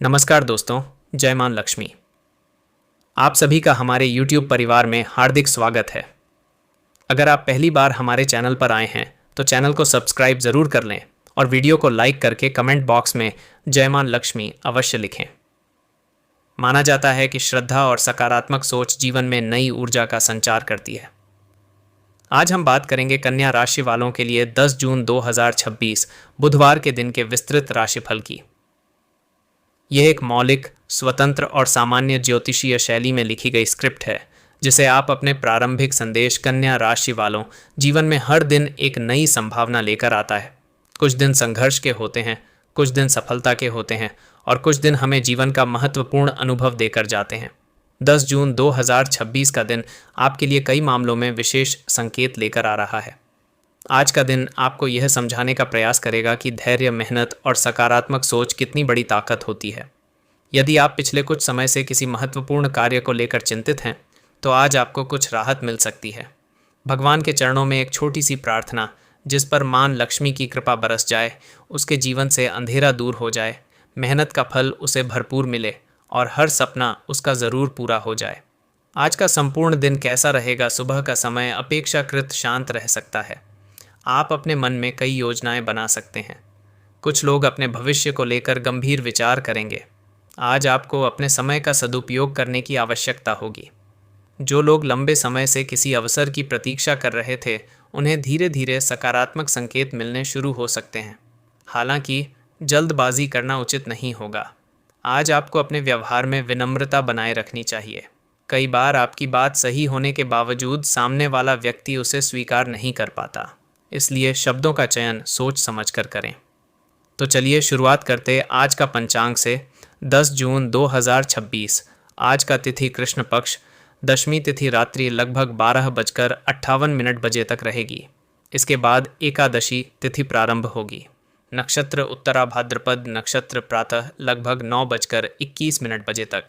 नमस्कार दोस्तों, जय मां लक्ष्मी। आप सभी का हमारे YouTube परिवार में हार्दिक स्वागत है। अगर आप पहली बार हमारे चैनल पर आए हैं तो चैनल को सब्सक्राइब ज़रूर कर लें और वीडियो को लाइक करके कमेंट बॉक्स में जय मां लक्ष्मी अवश्य लिखें। माना जाता है कि श्रद्धा और सकारात्मक सोच जीवन में नई ऊर्जा का संचार करती है। आज हम बात करेंगे कन्या राशि वालों के लिए 10 जून 2026 बुधवार के दिन के विस्तृत राशिफल की। यह एक मौलिक, स्वतंत्र और सामान्य ज्योतिषीय शैली में लिखी गई स्क्रिप्ट है जिसे आप अपने प्रारंभिक संदेश कन्या राशि वालों जीवन में हर दिन एक नई संभावना लेकर आता है। कुछ दिन संघर्ष के होते हैं, कुछ दिन सफलता के होते हैं और कुछ दिन हमें जीवन का महत्वपूर्ण अनुभव देकर जाते हैं। 10 जून 2026 का दिन आपके लिए कई मामलों में विशेष संकेत लेकर आ रहा है। आज का दिन आपको यह समझाने का प्रयास करेगा कि धैर्य, मेहनत और सकारात्मक सोच कितनी बड़ी ताकत होती है। यदि आप पिछले कुछ समय से किसी महत्वपूर्ण कार्य को लेकर चिंतित हैं, तो आज आपको कुछ राहत मिल सकती है। भगवान के चरणों में एक छोटी सी प्रार्थना, जिस पर मां लक्ष्मी की कृपा बरस जाए, उसके जीवन से अंधेरा दूर हो जाए, मेहनत का फल उसे भरपूर मिले और हर सपना उसका ज़रूर पूरा हो जाए। आज का संपूर्ण दिन कैसा रहेगा? सुबह का समय अपेक्षाकृत शांत रह सकता है। आप अपने मन में कई योजनाएं बना सकते हैं। कुछ लोग अपने भविष्य को लेकर गंभीर विचार करेंगे। आज आपको अपने समय का सदुपयोग करने की आवश्यकता होगी। जो लोग लंबे समय से किसी अवसर की प्रतीक्षा कर रहे थे, उन्हें धीरे धीरे सकारात्मक संकेत मिलने शुरू हो सकते हैं। हालांकि जल्दबाजी करना उचित नहीं होगा। आज आपको अपने व्यवहार में विनम्रता बनाए रखनी चाहिए। कई बार आपकी बात सही होने के बावजूद सामने वाला व्यक्ति उसे स्वीकार नहीं कर पाता, इसलिए शब्दों का चयन सोच समझकर करें। तो चलिए शुरुआत करते आज का पंचांग से। 10 जून 2026 आज का तिथि कृष्ण पक्ष, दशमी तिथि रात्रि लगभग 12:58 बजे तक रहेगी। इसके बाद एकादशी तिथि प्रारंभ होगी। नक्षत्र उत्तरा भाद्रपद नक्षत्र प्रातः लगभग 9:21 बजे तक।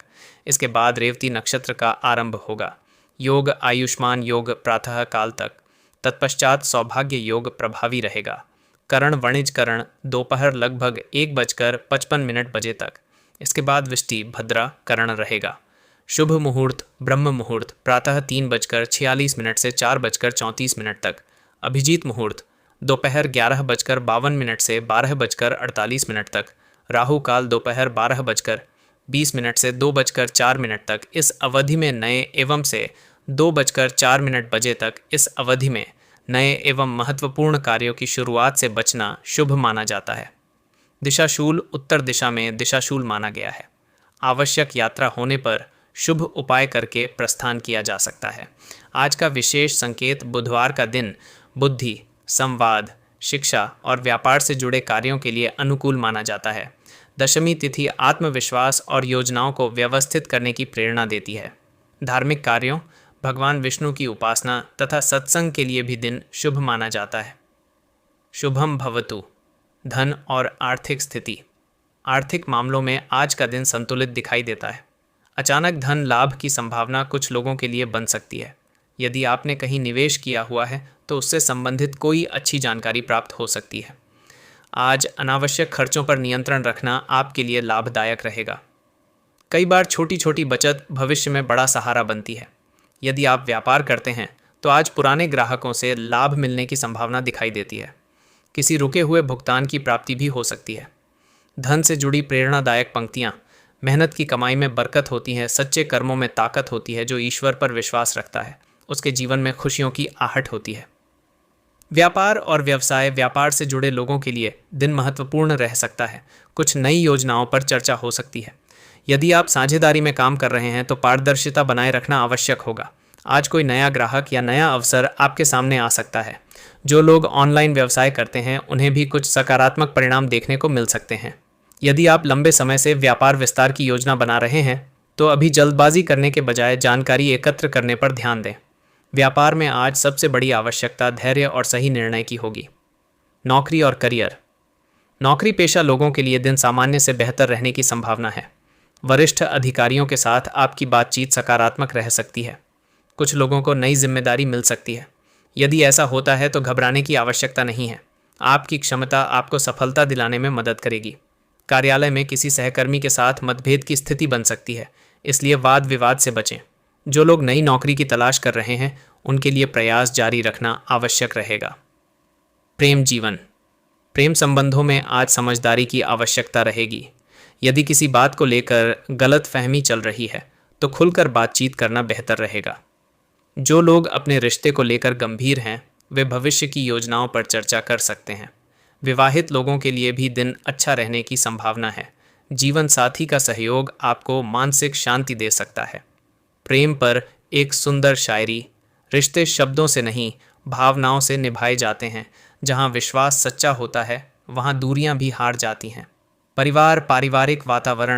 इसके बाद रेवती नक्षत्र का आरंभ होगा। योग आयुष्मान योग प्रातः काल तक। तत्पश्चात सौभाग्य योग प्रभावी रहेगा। करण वणिज करण दोपहर लगभग 1:55 बजे तक। इसके बाद विष्टि भद्रा करण रहेगा। शुभ मुहूर्त ब्रह्म मुहूर्त प्रातः 3:46 से 4:34 तक। अभिजीत मुहूर्त दोपहर 11:52 से 12:48 तक। राहु काल दोपहर 12:20 से 2:04 तक। इस अवधि में नए एवं से 2:04 बजे तक इस अवधि में नए एवं महत्वपूर्ण कार्यों की शुरुआत से बचना शुभ माना जाता है। दिशाशूल उत्तर दिशा में दिशाशूल माना गया है। आवश्यक यात्रा होने पर शुभ उपाय करके प्रस्थान किया जा सकता है। आज का विशेष संकेत बुधवार का दिन बुद्धि, संवाद, शिक्षा और व्यापार से जुड़े कार्यों के लिए अनुकूल माना जाता है। दशमी तिथि आत्मविश्वास और योजनाओं को व्यवस्थित करने की प्रेरणा देती है। धार्मिक कार्यों, भगवान विष्णु की उपासना तथा सत्संग के लिए भी दिन शुभ माना जाता है। शुभम भवतु। धन और आर्थिक स्थिति। आर्थिक मामलों में आज का दिन संतुलित दिखाई देता है। अचानक धन लाभ की संभावना कुछ लोगों के लिए बन सकती है। यदि आपने कहीं निवेश किया हुआ है तो उससे संबंधित कोई अच्छी जानकारी प्राप्त हो सकती है। आज अनावश्यक खर्चों पर नियंत्रण रखना आपके लिए लाभदायक रहेगा। कई बार छोटी छोटी बचत भविष्य में बड़ा सहारा बनती है। यदि आप व्यापार करते हैं तो आज पुराने ग्राहकों से लाभ मिलने की संभावना दिखाई देती है। किसी रुके हुए भुगतान की प्राप्ति भी हो सकती है। धन से जुड़ी प्रेरणादायक पंक्तियां। मेहनत की कमाई में बरकत होती है। सच्चे कर्मों में ताकत होती है। जो ईश्वर पर विश्वास रखता है उसके जीवन में खुशियों की आहट होती है। व्यापार और व्यवसाय, व्यापार से जुड़े लोगों के लिए दिन महत्वपूर्ण रह सकता है। कुछ नई योजनाओं पर चर्चा हो सकती है। यदि आप साझेदारी में काम कर रहे हैं तो पारदर्शिता बनाए रखना आवश्यक होगा। आज कोई नया ग्राहक या नया अवसर आपके सामने आ सकता है। जो लोग ऑनलाइन व्यवसाय करते हैं उन्हें भी कुछ सकारात्मक परिणाम देखने को मिल सकते हैं। यदि आप लंबे समय से व्यापार विस्तार की योजना बना रहे हैं तो अभी जल्दबाजी करने के बजाय जानकारी एकत्र करने पर ध्यान दें। व्यापार में आज सबसे बड़ी आवश्यकता धैर्य और सही निर्णय की होगी। नौकरी और करियर। नौकरी पेशा लोगों के लिए दिन सामान्य से बेहतर रहने की संभावना है। वरिष्ठ अधिकारियों के साथ आपकी बातचीत सकारात्मक रह सकती है। कुछ लोगों को नई जिम्मेदारी मिल सकती है। यदि ऐसा होता है तो घबराने की आवश्यकता नहीं है। आपकी क्षमता आपको सफलता दिलाने में मदद करेगी। कार्यालय में किसी सहकर्मी के साथ मतभेद की स्थिति बन सकती है, इसलिए वाद विवाद से बचें। जो लोग नई नौकरी की तलाश कर रहे हैं उनके लिए प्रयास जारी रखना आवश्यक रहेगा। प्रेम जीवन। प्रेम संबंधों में आज समझदारी की आवश्यकता रहेगी। यदि किसी बात को लेकर गलत फहमी चल रही है तो खुलकर बातचीत करना बेहतर रहेगा। जो लोग अपने रिश्ते को लेकर गंभीर हैं वे भविष्य की योजनाओं पर चर्चा कर सकते हैं। विवाहित लोगों के लिए भी दिन अच्छा रहने की संभावना है। जीवन साथी का सहयोग आपको मानसिक शांति दे सकता है। प्रेम पर एक सुंदर शायरी। रिश्ते शब्दों से नहीं भावनाओं से निभाए जाते हैं। जहां विश्वास सच्चा होता है वहां दूरियां भी हार जाती हैं। परिवार पारिवारिक वातावरण